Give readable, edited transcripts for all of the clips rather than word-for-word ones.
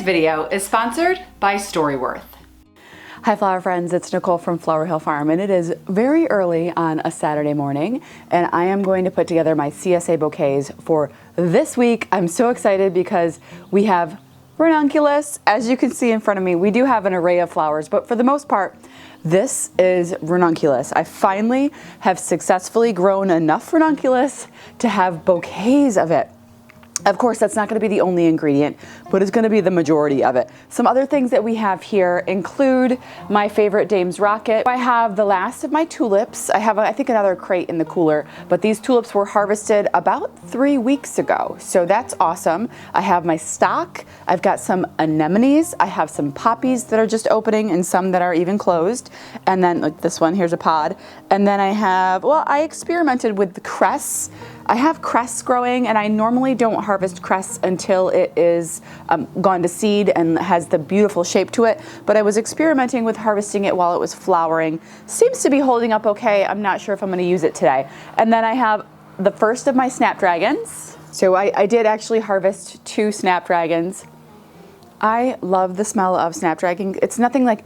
video is sponsored by Storyworth. Hi flower friends, it's Nicole from Flower Hill Farm, and it is very early on a Saturday morning, and I am going to put together my CSA bouquets for this week. I'm so excited because we have Ranunculus. As you can see in front of me, we do have an array of flowers, but for the most part, this is Ranunculus. I finally have successfully grown enough Ranunculus to have bouquets of it. Of course, that's not going to be the only ingredient, but it's going to be the majority of it. Some other things that we have here include my favorite Dame's Rocket. I have the last of my tulips. I have, I think, another crate in the cooler, but these tulips were harvested about 3 weeks ago, so that's awesome. I have my stock. I've got some anemones. I have some poppies that are just opening and some that are even closed. And then like this one, here's a pod. And then I have, well, I experimented with the cress. I have cress growing, and I normally don't harvest cress until it is gone to seed and has the beautiful shape to it, but I was experimenting with harvesting it while it was flowering. Seems to be holding up okay. I'm not sure if I'm going to use it today. And then I have the first of my snapdragons. So I did actually harvest 2 snapdragons. I love the smell of snapdragon. It's nothing like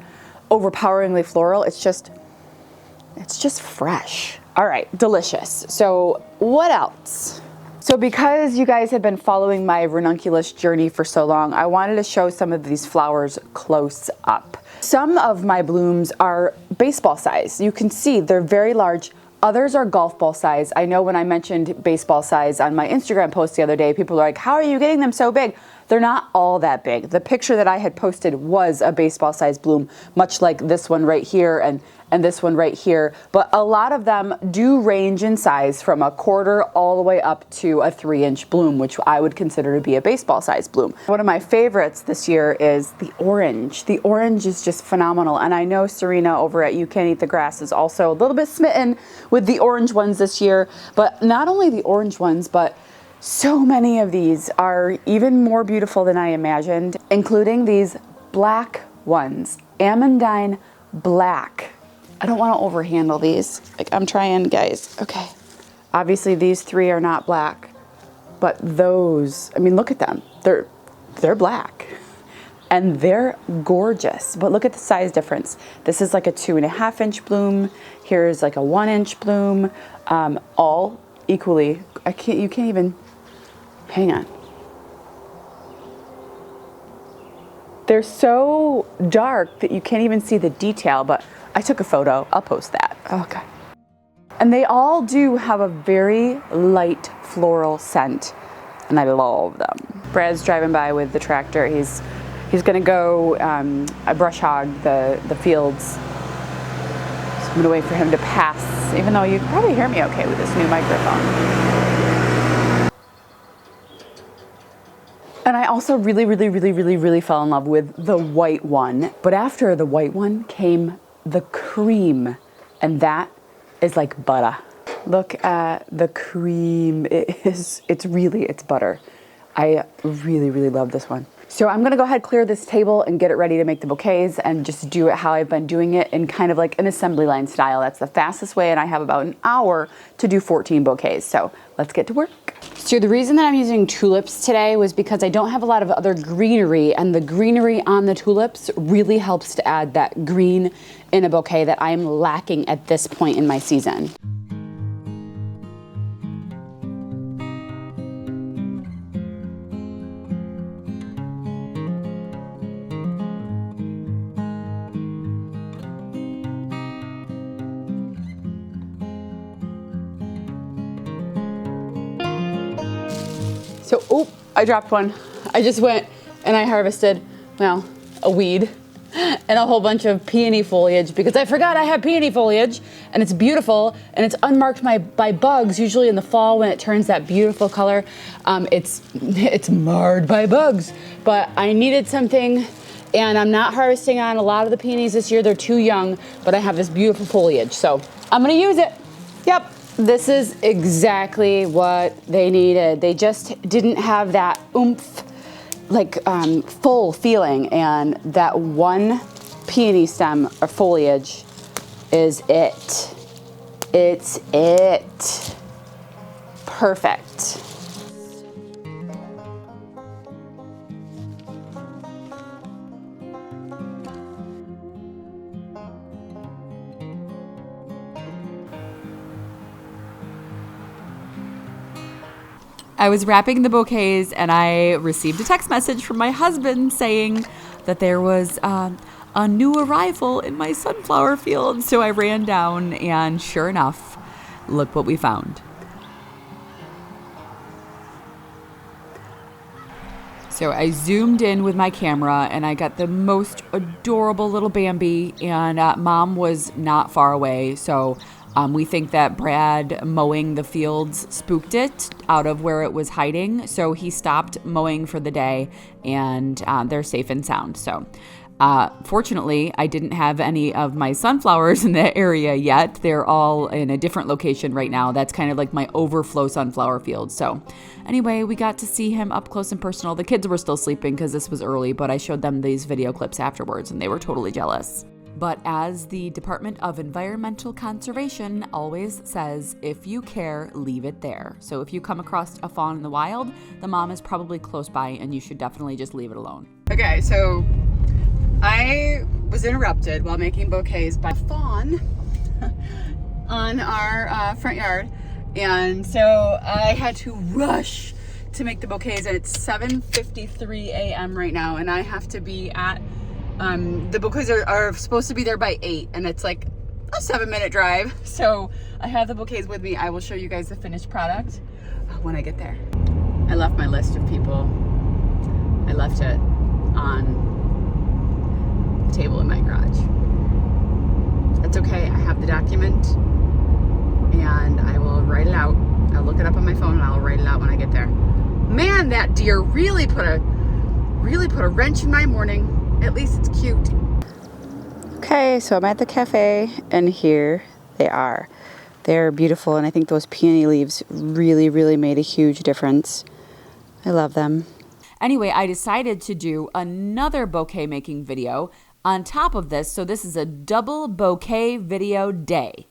overpoweringly floral. It's just fresh. All right, delicious. So what else? So because you guys have been following my ranunculus journey for so long, I wanted to show some of these flowers close up. Some of my blooms are baseball size. You can see they're very large. Others are golf ball size. I know when I mentioned baseball size on my Instagram post the other day, people were like, how are you getting them so big? They're not all that big. The picture that I had posted was a baseball size bloom, much like this one right here and this one right here. But a lot of them do range in size from a quarter all the way up to a 3-inch bloom, which I would consider to be a baseball size bloom. One of my favorites this year is the orange. The orange is just phenomenal. And I know Serena over at You Can't Eat the Grass is also a little bit smitten with the orange ones this year. But not only the orange ones, but so many of these are even more beautiful than I imagined, including these black ones, Amandine Black. I don't want to overhandle these. Like, I'm trying, guys. Okay. Obviously, these 3 are not black, but those, I mean, look at them. They're black, and they're gorgeous. But look at the size difference. This is like a 2.5-inch bloom. Here's like a 1-inch bloom. All equally. You can't even. Hang on. They're so dark that you can't even see the detail, but I took a photo. I'll post that. Okay. And they all do have a very light floral scent, and I love them. Brad's driving by with the tractor. He's gonna go brush hog the fields. So I'm gonna wait for him to pass, even though you can probably hear me okay with this new microphone. And I also really fell in love with the white one. But after the white one came the cream, and that is like butter. Look at the cream. It's butter. I really love this one. So I'm gonna go ahead, clear this table and get it ready to make the bouquets and just do it how I've been doing it in kind of like an assembly line style. That's the fastest way, and I have about an hour to do 14 bouquets. So let's get to work. So the reason that I'm using tulips today was because I don't have a lot of other greenery, and the greenery on the tulips really helps to add that green in a bouquet that I'm lacking at this point in my season. So, oh, I dropped one. I just went and I harvested, well, a weed and a whole bunch of peony foliage because I forgot I have peony foliage, and it's beautiful and it's unmarked by bugs. Usually in the fall when it turns that beautiful color, it's marred by bugs. But I needed something, and I'm not harvesting on a lot of the peonies this year. They're too young, but I have this beautiful foliage, so I'm gonna use it. Yep. This is exactly what they needed. They just didn't have that oomph, like full feeling, and that one peony stem or foliage is it. It's it. Perfect. I was wrapping the bouquets and I received a text message from my husband saying that there was a new arrival in my sunflower field. So I ran down and sure enough, look what we found. So I zoomed in with my camera and I got the most adorable little Bambi, and Mom was not far away. So we think that Brad mowing the fields spooked it out of where it was hiding. So he stopped mowing for the day, and they're safe and sound. So fortunately, I didn't have any of my sunflowers in that area yet. They're all in a different location right now. That's kind of like my overflow sunflower field. So anyway, we got to see him up close and personal. The kids were still sleeping because this was early, but I showed them these video clips afterwards and they were totally jealous. But as the Department of Environmental Conservation always says, if you care, leave it there. So if you come across a fawn in the wild, the mom is probably close by and you should definitely just leave it alone. Okay, so I was interrupted while making bouquets by a fawn on our front yard. And so I had to rush to make the bouquets, and it's 7:53 a.m. right now, and I have to be at the bouquets are supposed to be there by 8, and it's like a 7-minute drive. So I have the bouquets with me. I will show you guys the finished product when I get there. I left my list of people. I left it on the table in my garage. That's okay. I have the document and I will write it out. I'll look it up on my phone and I'll write it out when I get there. Man, that deer really put a wrench in my morning. At least it's cute. Okay, so I'm at the cafe and here they are. They're beautiful, and I think those peony leaves really made a huge difference. I love them. Anyway, I decided to do another bouquet making video on top of this, so this is a double bouquet video day.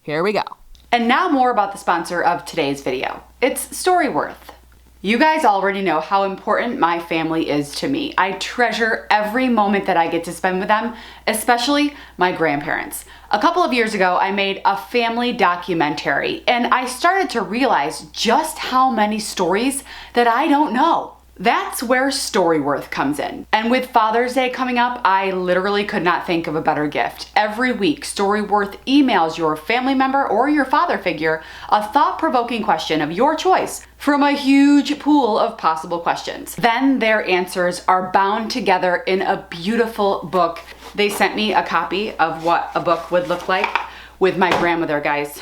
Here we go. And now more about the sponsor of today's video. It's Storyworth. You guys already know how important my family is to me. I treasure every moment that I get to spend with them, especially my grandparents. A couple of years ago, I made a family documentary, and I started to realize just how many stories that I don't know. That's where Storyworth comes in. And with Father's Day coming up, I literally could not think of a better gift. Every week, Storyworth emails your family member or your father figure a thought-provoking question of your choice from a huge pool of possible questions. Then their answers are bound together in a beautiful book. They sent me a copy of what a book would look like with my grandmother, guys.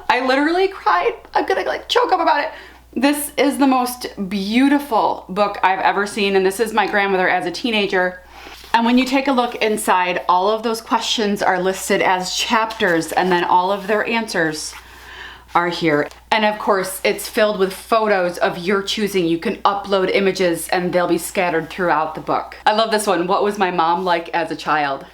I literally cried. I'm gonna choke up about it. This is the most beautiful book I've ever seen, and this is my grandmother as a teenager. And when you take a look inside, all of those questions are listed as chapters, and then all of their answers are here. And of course, it's filled with photos of your choosing. You can upload images and they'll be scattered throughout the book. I love this one. What was my mom like as a child?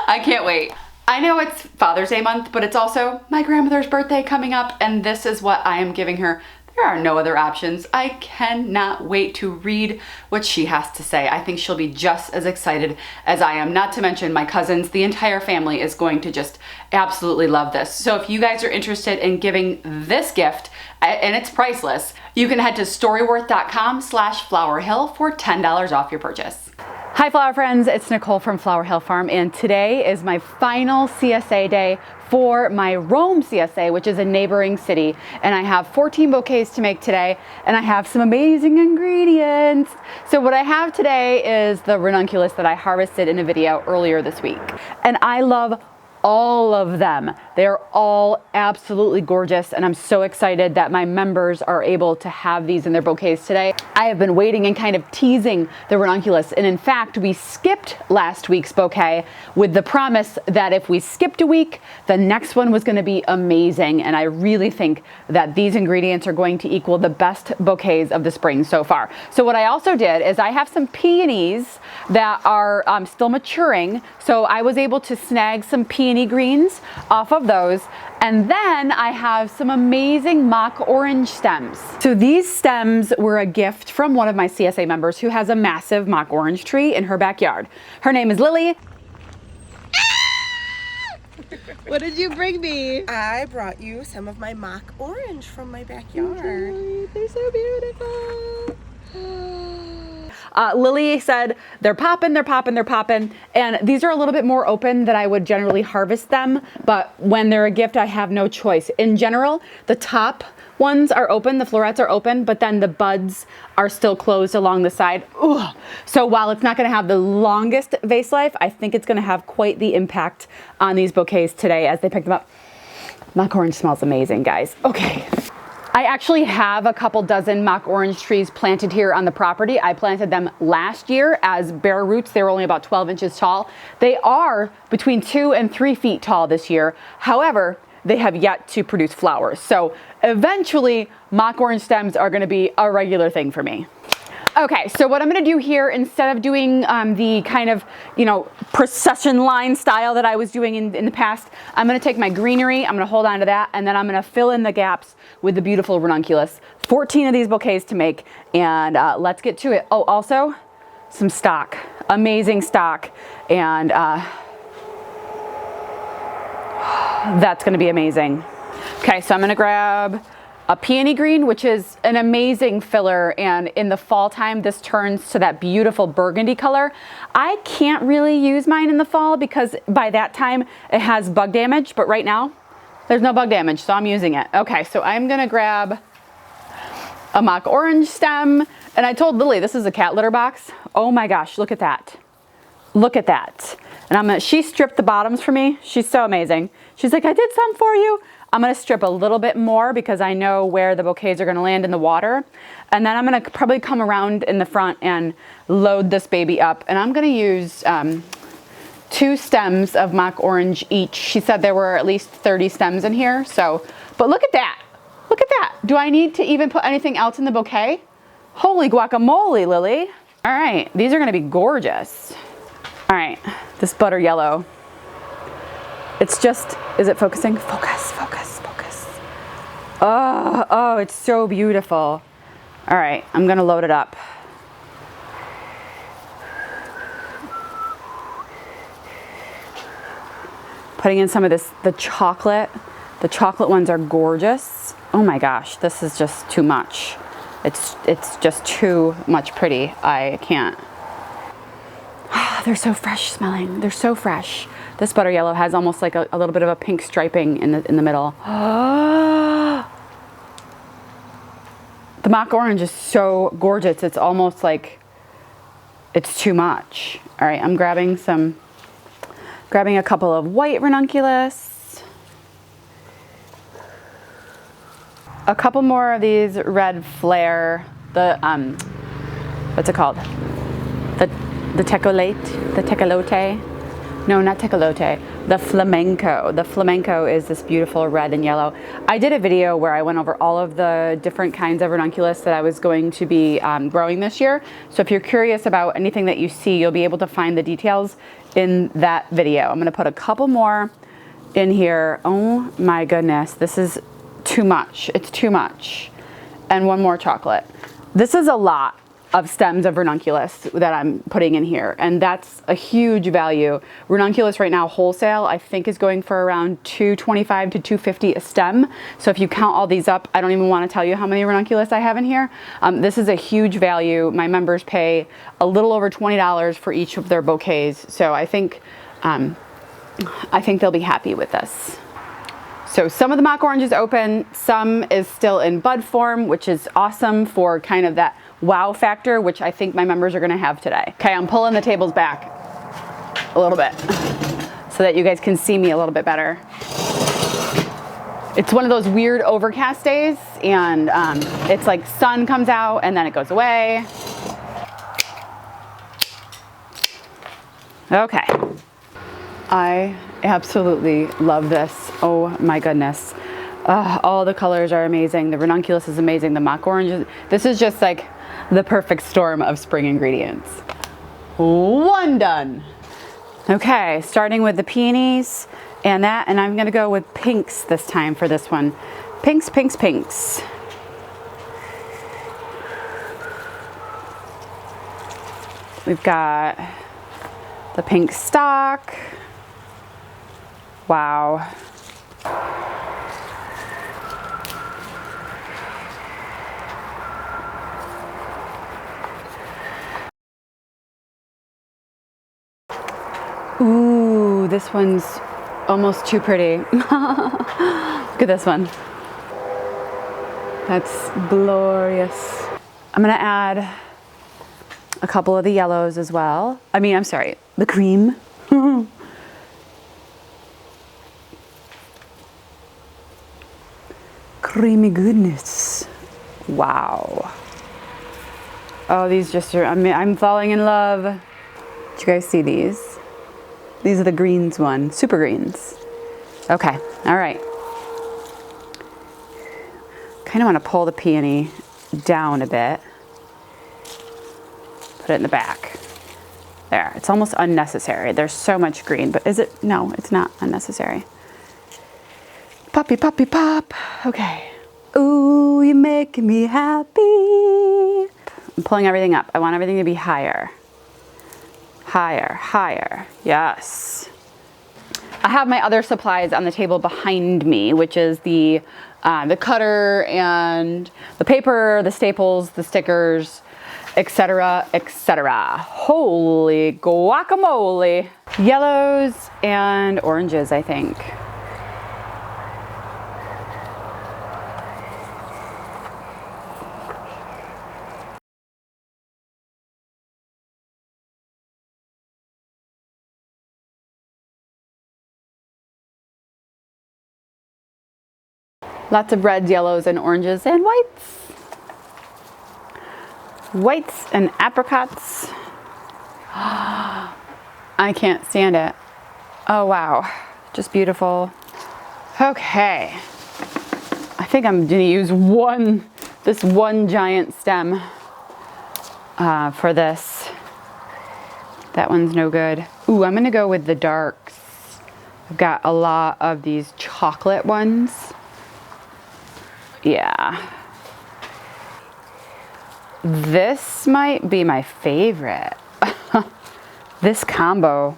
I can't wait. I know it's Father's Day month, but it's also my grandmother's birthday coming up, and this is what I am giving her. There are no other options. I cannot wait to read what she has to say. I think she'll be just as excited as I am. Not to mention my cousins, the entire family is going to just absolutely love this. So if you guys are interested in giving this gift, and it's priceless, you can head to storyworth.com/flowerhill for $10 off your purchase. Hi flower friends, it's Nicole from Flower Hill Farm, and today is my final CSA day for my Rome CSA, which is a neighboring city. And I have 14 bouquets to make today, and I have some amazing ingredients. So what I have today is the Ranunculus that I harvested in a video earlier this week. And I love all of them. They're all absolutely gorgeous, and I'm so excited that my members are able to have these in their bouquets today. I have been waiting and kind of teasing the Ranunculus, and in fact, we skipped last week's bouquet with the promise that if we skipped a week, the next one was going to be amazing, and I really think that these ingredients are going to equal the best bouquets of the spring so far. So what I also did is I have some peonies that are still maturing, so I was able to snag some peony greens off of those, and then I have some amazing mock orange stems. So these stems were a gift from one of my CSA members who has a massive mock orange tree in her backyard. Her name is Lilly. What did you bring me? I brought you some of my mock orange from my backyard. Okay, they're so beautiful. Lily said they're popping, they're popping, they're popping. And these are a little bit more open than I would generally harvest them. But when they're a gift, I have no choice. In general, the top ones are open, the florets are open, but then the buds are still closed along the side. Ugh. So while it's not gonna have the longest vase life, I think it's gonna have quite the impact on these bouquets today as they pick them up. Mock orange smells amazing, guys. Okay. I actually have a couple dozen mock orange trees planted here on the property. I planted them last year as bare roots. They were only about 12 inches tall. They are between 2 and 3 feet tall this year. However, they have yet to produce flowers. So eventually mock orange stems are gonna be a regular thing for me. Okay, so what I'm gonna do here, instead of doing the kind of, procession line style that I was doing in the past, I'm gonna take my greenery, I'm gonna hold on to that, and then I'm gonna fill in the gaps with the beautiful ranunculus. 14 of these bouquets to make, and let's get to it. Oh, also, some stock, amazing stock, and that's gonna be amazing. Okay, so I'm gonna grab a peony green, which is an amazing filler, and in the fall time this turns to that beautiful burgundy color. I can't really use mine in the fall because by that time it has bug damage, but right now there's no bug damage, so I'm using it. Okay, so I'm gonna grab a mock orange stem, and I told Lily this is a cat litter box. Oh my gosh, look at that. Look at that. And she stripped the bottoms for me. She's so amazing. She's like, I did some for you. I'm gonna strip a little bit more because I know where the bouquets are gonna land in the water. And then I'm gonna probably come around in the front and load this baby up. And I'm gonna use 2 stems of mock orange each. She said there were at least 30 stems in here. So, but look at that. Look at that. Do I need to even put anything else in the bouquet? Holy guacamole, Lily. All right, these are gonna be gorgeous. All right, this butter yellow. It's just, is it focusing? Focus, focus, focus. Oh, it's so beautiful. All right, I'm gonna load it up. Putting in some of this, the chocolate. The chocolate ones are gorgeous. Oh my gosh, this is just too much. It's just too much pretty. I can't. They're so fresh smelling. They're so fresh. This butter yellow has almost like a little bit of a pink striping in the middle. The mock orange is so gorgeous. It's almost like it's too much. All right, I'm grabbing a couple of white ranunculus. A couple more of these red flare, what's it called? The tecolote. No, not tecolote, the flamenco. The flamenco is this beautiful red and yellow. I did a video where I went over all of the different kinds of ranunculus that I was going to be growing this year. So if you're curious about anything that you see, you'll be able to find the details in that video. I'm gonna put a couple more in here. Oh my goodness, this is too much. It's too much. And one more chocolate. This is a lot of stems of ranunculus that I'm putting in here, and that's a huge value. Ranunculus right now wholesale I think is going for around $225 to $250 a stem. So if you count all these up, I don't even want to tell you how many ranunculus I have in here. This is a huge value. My members pay a little over $20 for each of their bouquets, so I think they'll be happy with this. So some of the mock orange is open, some is still in bud form, which is awesome for kind of that wow factor, which I think my members are gonna have today. Okay, I'm pulling the tables back a little bit so that you guys can see me a little bit better. It's one of those weird overcast days, and it's like sun comes out and then it goes away. Okay. I absolutely love this. Oh my goodness. All the colors are amazing. The ranunculus is amazing. The mock orange, this is just like the perfect storm of spring ingredients. One done. Okay, starting with the peonies and I'm gonna go with pinks this time for this one. Pinks, pinks, pinks. We've got the pink stock. Wow. Ooh, this one's almost too pretty. Look at this one. That's glorious. I'm gonna add a couple of the yellows as well. I'm sorry, the cream. Creamy goodness. Wow. Oh, these just are, I'm falling in love. Did you guys see these? These are the greens one, super greens. Okay, all right. Kind of want to pull the peony down a bit. Put it in the back. There, it's almost unnecessary. There's so much green, but is it? No, it's not unnecessary. Poppy, poppy, pop. Okay. Ooh, you're making me happy. I'm pulling everything up. I want everything to be higher. Higher, higher. Yes. I have my other supplies on the table behind me, which is the cutter and the paper, the staples, the stickers, etc., etc. Holy guacamole. Yellows and oranges, I think. Lots of reds, yellows, and oranges, and whites. Whites and apricots. I can't stand it. Oh, wow. Just beautiful. Okay. I think I'm gonna use this one giant stem for this. That one's no good. Ooh, I'm gonna go with the darks. I've got a lot of these chocolate ones. Yeah. This might be my favorite. This combo.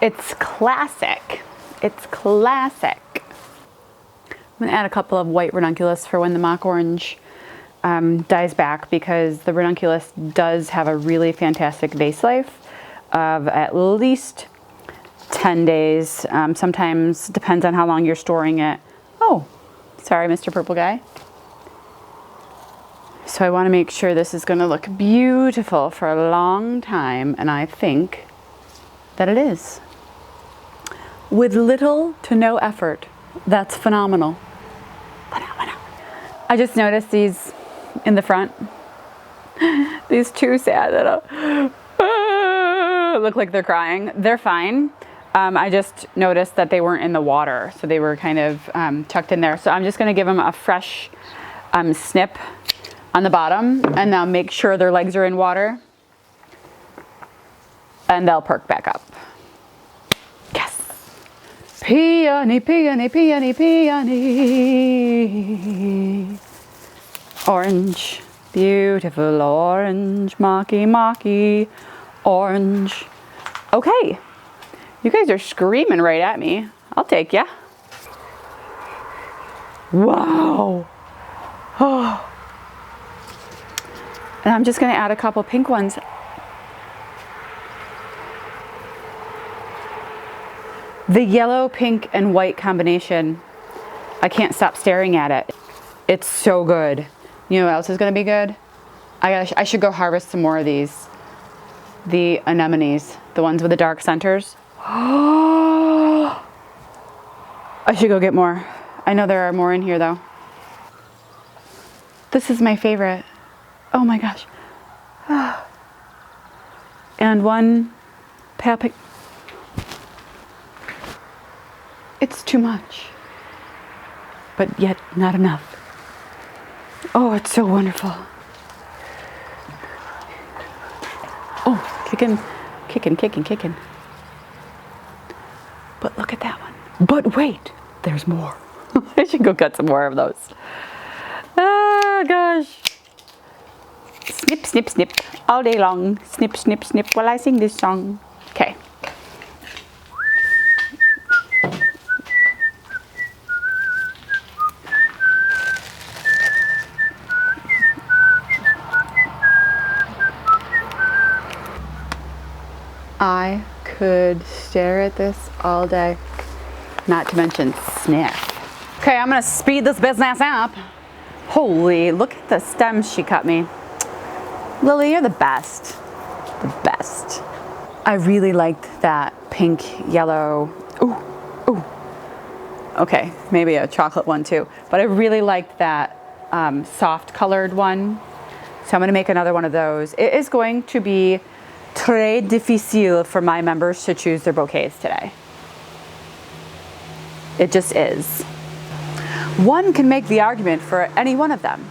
It's classic. It's classic. I'm gonna add a couple of white ranunculus for when the mock orange dies back, because the ranunculus does have a really fantastic vase life of at least 10 days. Sometimes depends on how long you're storing it. Oh, sorry, Mr. Purple Guy. So I want to make sure this is going to look beautiful for a long time, and I think that it is. With little to no effort. That's phenomenal. Phenomenal. I just noticed these in the front. These two sad little look like they're crying. They're fine. I just noticed that they weren't in the water, so they were kind of tucked in there. So I'm just going to give them a fresh snip on the bottom, and now make sure their legs are in water, and they'll perk back up. Yes. Peony, peony, peony, peony. Orange, beautiful orange, mocky, mocky, orange. Okay, you guys are screaming right at me. I'll take ya. Wow. Oh. And I'm just gonna add a couple pink ones. The yellow, pink, and white combination, I can't stop staring at it. It's so good. You know what else is gonna be good? I should go harvest some more of these. The anemones, the ones with the dark centers. I should go get more. I know there are more in here though. This is my favorite. Oh my gosh. And one pale pink. It's too much, but yet not enough. Oh, it's so wonderful. Oh, kicking, kicking, kicking, kicking. But look at that one. But wait, there's more. I should go cut some more of those. Oh gosh. Snip, snip, snip, all day long. Snip, snip, snip while I sing this song. Okay. I could stare at this all day, not to mention sniff. Okay, I'm gonna speed this business up. Holy, look at the stems she cut me. Lily, you're the best. The best. I really liked that pink, yellow, ooh, ooh. Okay, maybe a chocolate one too. But I really liked that soft colored one. So I'm gonna make another one of those. It is going to be très difficile for my members to choose their bouquets today. It just is. One can make the argument for any one of them.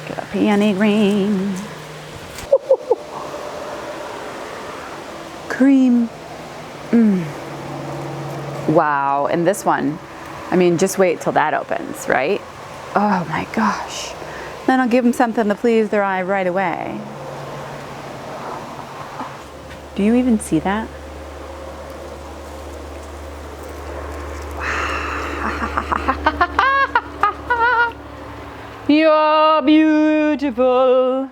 Get a peony green. Cream. Wow, and this one, I mean, just wait till that opens, right? Oh my gosh. Then I'll give them something to please their eye right away. Do you even see that? You're beautiful.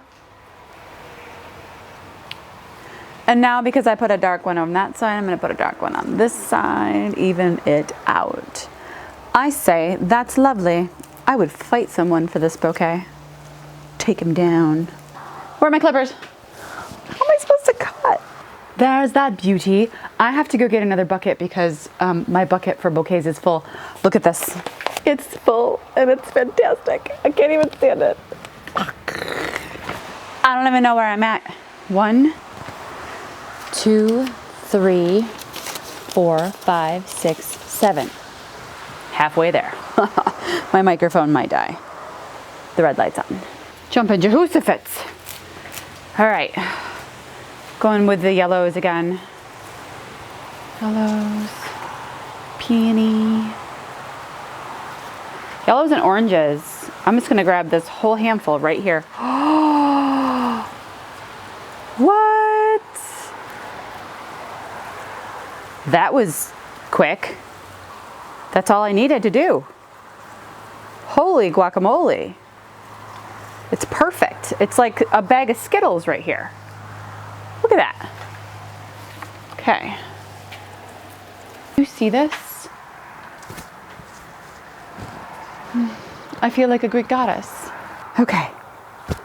And now because I put a dark one on that side, I'm gonna put a dark one on this side, even it out. I say, that's lovely. I would fight someone for this bouquet. Take him down. Where are my clippers? How am I supposed to cut? There's that beauty. I have to go get another bucket because my bucket for bouquets is full. Look at this. It's full and it's fantastic. I can't even stand it. I don't even know where I'm at. 1, 2, 3, 4, 5, 6, 7. Halfway there. My microphone might die. The red light's on. Jumping Jehoshaphat's. All right. Going with the yellows again. Yellows. Peony. Yellows and oranges. I'm just gonna grab this whole handful right here. What? That was quick. That's all I needed to do. Holy guacamole. It's perfect. It's like a bag of Skittles right here. Look at that. Okay. You see this? I feel like a Greek goddess. Okay.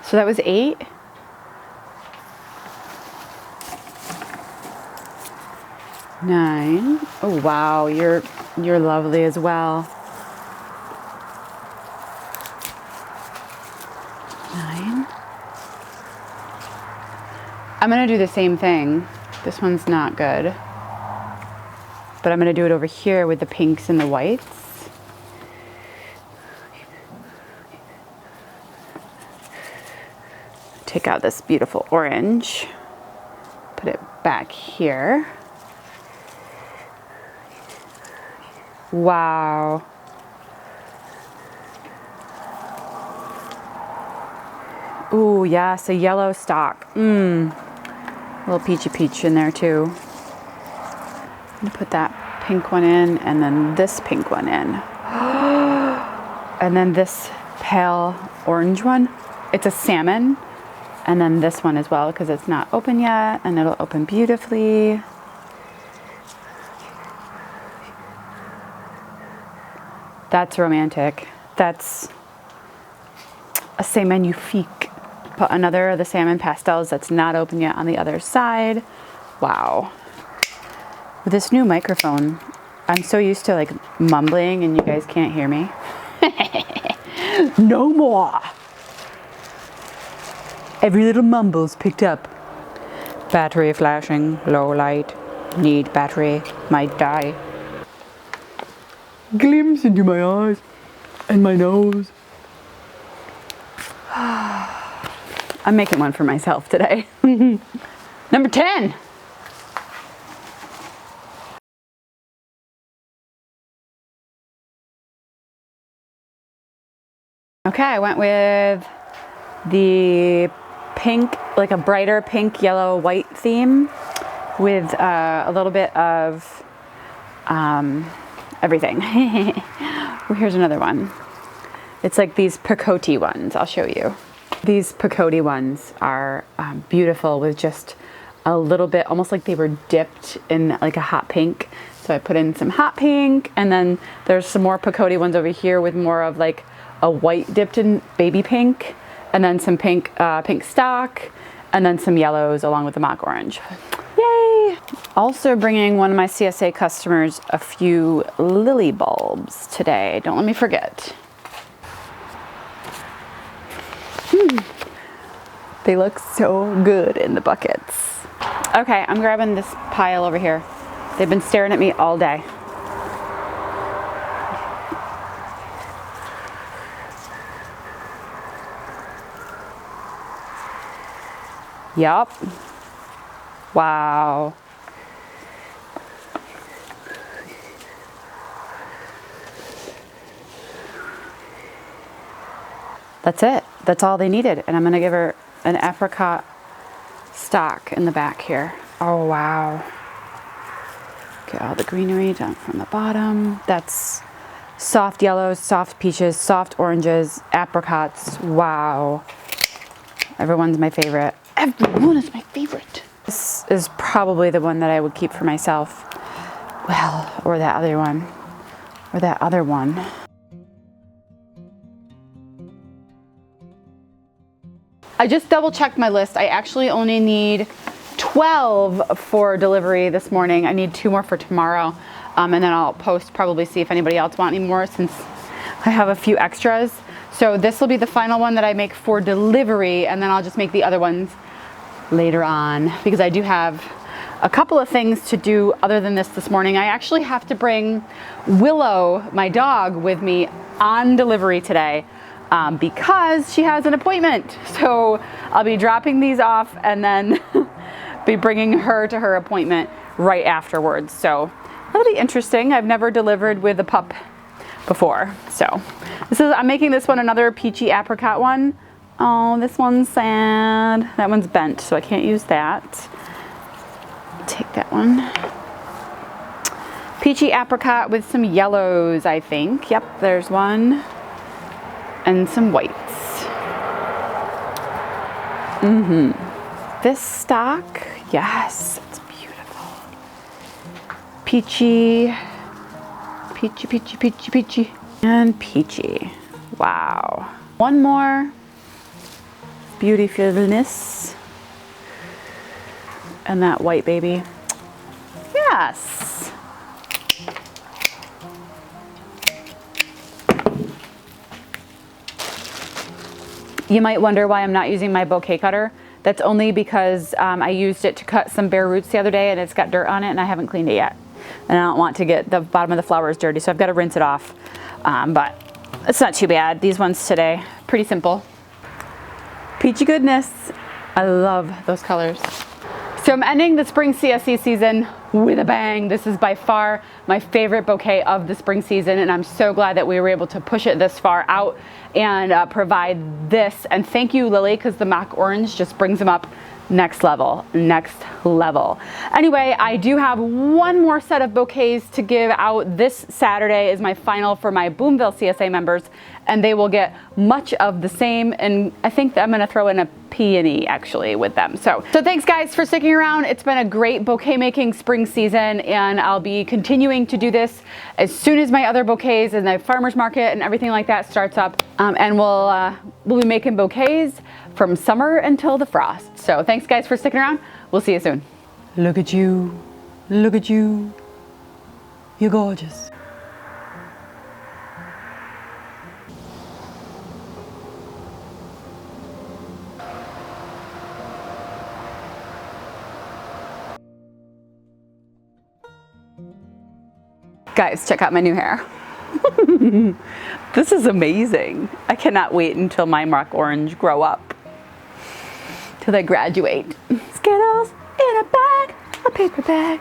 So that was 8. 9. Oh wow, you're lovely as well. 9. I'm gonna do the same thing. This one's not good. But I'm gonna do it over here with the pinks and the whites. Take out this beautiful orange. Put it back here. Wow. Ooh, yes, a yellow stalk. A little peachy peach in there too. I'm gonna put that pink one in and then this pink one in. And then this pale orange one. It's a salmon. And then this one as well because it's not open yet and it'll open beautifully. That's romantic. That's a c'est magnifique. Put another of the salmon pastels that's not open yet on the other side. Wow. With this new microphone, I'm so used to like mumbling and you guys can't hear me. No more. Every little mumble's picked up. Battery flashing, low light, need battery, might die. Glimpse into my eyes and my nose. I'm making one for myself today. Number 10. Okay, I went with the pink, like a brighter pink, yellow, white theme with a little bit of everything. Well, here's another one. It's like these picote ones. I'll show you. These picote ones are beautiful with just a little bit, almost like they were dipped in like a hot pink. So I put in some hot pink, and then there's some more Bouquet ones over here with more of like a white dipped in baby pink, and then some pink stock, and then some yellows along with the mock orange. Yay! Also bringing one of my CSA customers a few Lilly bulbs today. Don't let me forget. They look so good in the buckets. Okay, I'm grabbing this pile over here. They've been staring at me all day. Yup. Wow. That's it. That's all they needed. And I'm gonna give her an apricot stock in the back here. Oh, wow. Get all the greenery down from the bottom. That's soft yellows, soft peaches, soft oranges, apricots. Wow. Everyone's my favorite. Everyone is my favorite. This is probably the one that I would keep for myself. Well, or that other one. Or that other one. I just double checked my list. I actually only need 12 for delivery this morning. I need 2 more for tomorrow. And then I'll post, probably see if anybody else wants any more since I have a few extras. So this will be the final one that I make for delivery, and then I'll just make the other ones later on because I do have a couple of things to do other than this morning. I actually have to bring Willow, my dog, with me on delivery today. Because she has an appointment. So I'll be dropping these off and then be bringing her to her appointment right afterwards. So that'll be interesting. I've never delivered with a pup before. So I'm making this one another peachy apricot one. Oh, this one's sad. That one's bent, so I can't use that. Take that one. Peachy apricot with some yellows, I think. Yep, there's one. And some whites. This stock, yes, it's beautiful. Peachy, peachy, peachy, peachy, peachy, and peachy. Wow. One more beautifulness. And that white baby. Yes. You might wonder why I'm not using my bouquet cutter. That's only because I used it to cut some bare roots the other day and it's got dirt on it and I haven't cleaned it yet. And I don't want to get the bottom of the flowers dirty, so I've got to rinse it off. But it's not too bad. These ones today, pretty simple. Peachy goodness. I love those colors. So I'm ending the spring CSC season with a bang. This is by far my favorite bouquet of the spring season, and I'm so glad that we were able to push it this far out and provide this. And thank you, Lilly, because the mock orange just brings them up next level, next level. Anyway, I do have one more set of bouquets to give out. This Saturday is my final for my Boomville CSA members, and they will get much of the same, and I think that I'm gonna throw in a peony actually with them. So thanks guys for sticking around. It's been a great bouquet making spring season, and I'll be continuing to do this as soon as my other bouquets and the farmer's market and everything like that starts up. And we'll be making bouquets from summer until the frost. So thanks guys for sticking around. We'll see you soon. Look at you. Look at you. You're gorgeous. Guys, check out my new hair. This is amazing. I cannot wait until my mock orange grow up. Till they graduate. Skittles in a bag, a paper bag.